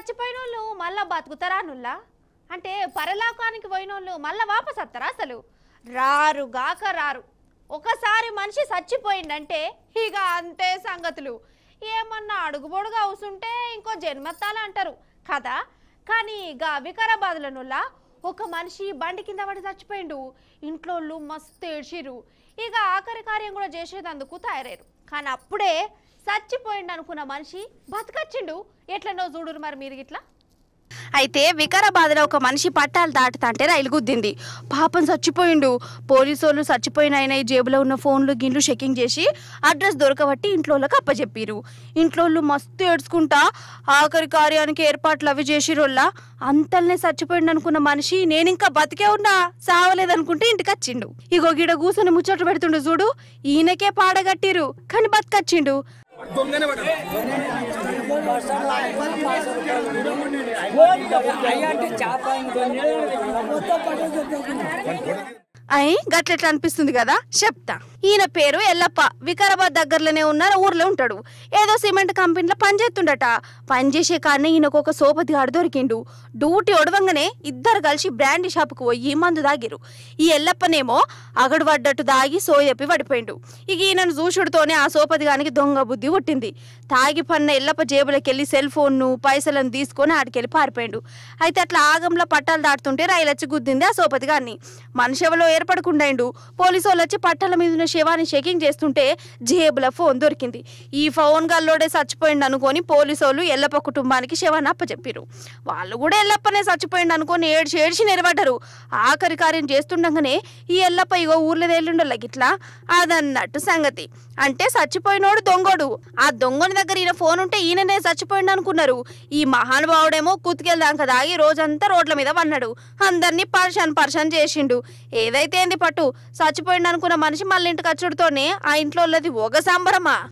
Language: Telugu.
చచ్చిపోయినోళ్ళు మళ్ళా బతుకుతారా నుల్లా? అంటే పరలోకానికి పోయినోళ్ళు మళ్ళా వాపస్ వస్తారా? అసలు రారుగాక రారు. ఒకసారి మనిషి చచ్చిపోయిందంటే ఇక అంతే సంగతులు. ఏమన్నా అడుగుబొడుగా అవుతుంటే ఇంకో జన్మత్తాలు అంటారు కదా. కానీ ఇక వికారాబాద్లో నుల్లా ఒక మనిషి బండి కింద పడి చచ్చిపోయిండు. ఇంట్లోళ్ళు మస్తు ఏడ్చిరు. ఇక ఆఖరి కార్యం కూడా చేసేదందుకు తయారయ్యారు. కానీ అప్పుడే చచ్చిపోయిండు అనుకున్న మనిషి బతకచ్చిండు. ఎట్లనో చూడురు మరి మీరు ఇట్లా. అయితే వికారాబాద్లో ఒక మనిషి పట్టాలు దాటుతాంటే రైలు గుద్దింది. పాపం చచ్చిపోయిండు. పోలీసు వాళ్ళు చచ్చిపోయిన ఆయన జేబులో ఉన్న ఫోన్లు గిన్లు చెకింగ్ చేసి అడ్రస్ దొరకబట్టి ఇంట్లోకి అప్పచెప్పిరు. ఇంట్లోళ్ళు మస్తు ఏడ్చుకుంటా ఆఖరి కార్యానికి ఏర్పాట్లు అవి చేసిరోళ్ళ. అంతల్నే చచ్చిపోయిండు అనుకున్న మనిషి నేను ఇంకా బతికే ఉన్నా సావలేదనుకుంటే ఇంటికి వచ్చిండు. ఇగో గిడ కూసుని ముచ్చట్లు పెడుతుండు చూడు. ఈయనకే పాడగట్టిరు కానీ బతికచ్చిండు. అయి గట్లెట్లా అనిపిస్తుంది కదా, చెప్తా. ఈయన పేరు ఎల్లప్ప. వికారాబాద్ దగ్గరలోనే ఉన్న ఊర్లో ఉంటాడు. ఏదో సిమెంట్ కంపెనీలో పనిచేస్తుండట. పనిచేసే కాడనే ఈయనకు ఒక సోపతి గాడు దొరికిండు. డ్యూటీ ఒడవంగానే ఇద్దరు కలిసి బ్రాండీ షాప్కి పోయి మందు దాగిరు. ఈ ఎల్లప్పనేమో అగడు పడ్డట్టు దాగి సోయప్పి పడిపోయిండు. ఇక ఈయనను చూసుడుతోనే ఆ సోపతి గానికి దొంగ బుద్ధి పుట్టింది. తాగి పన్న ఎల్లప్ప జేబులోకి వెళ్ళి సెల్ ఫోన్ను పైసలను తీసుకొని ఆడికెళ్ళి పారిపోయిండు. అయితే అట్లా ఆగంలో పట్టాలు దాటుతుంటే రైలు వచ్చి గుద్దింది ఆ సోపతి గారిని. మనిషి ఎవరో ఏర్పడకుండాయిండు. పోలీసు వాళ్ళు వచ్చి పట్టాల మీద ఉన్న శవాన్ని చెకింగ్ చేస్తుంటే జేబుల ఫోన్ దొరికింది. ఈ ఫోన్ గల్లోడే చచ్చిపోయిండు అనుకొని పోలీసు వాళ్ళు ఎల్లప్ప కుటుంబానికి శవాన్ని అప్పచెప్పారు. వాళ్ళు కూడా ఎల్లప్పనే చచ్చిపోయిండు అనుకొని ఏడ్చి నిలబడ్డారు. ఆఖరి కార్యం చేస్తుండగానే ఈ ఎల్లప్ప ఇగో ఊర్లో తేలిండోళ్ళకి ఇట్లా అదన్నట్టు సంగతి. అంటే చచ్చిపోయినోడు దొంగోడు. ఆ దొంగని దగ్గర ఈయన ఫోన్ ఉంటే ఈయననే చచ్చిపోయిండు అనుకున్నారు. ఈ మహానుభావుడేమో కుతికెళ్దాం కదా ఈ రోజంతా రోడ్ల మీద పన్నాడు. అందరినీ పర్షన్ చేసిండు. ఏదైతే ఏంది పట్టు, చచ్చిపోయిండు అనుకున్న మనిషి మళ్ళీ ఇంటికి వచ్చుడుతోనే ఆ ఇంట్లో ఒక సంబరమా.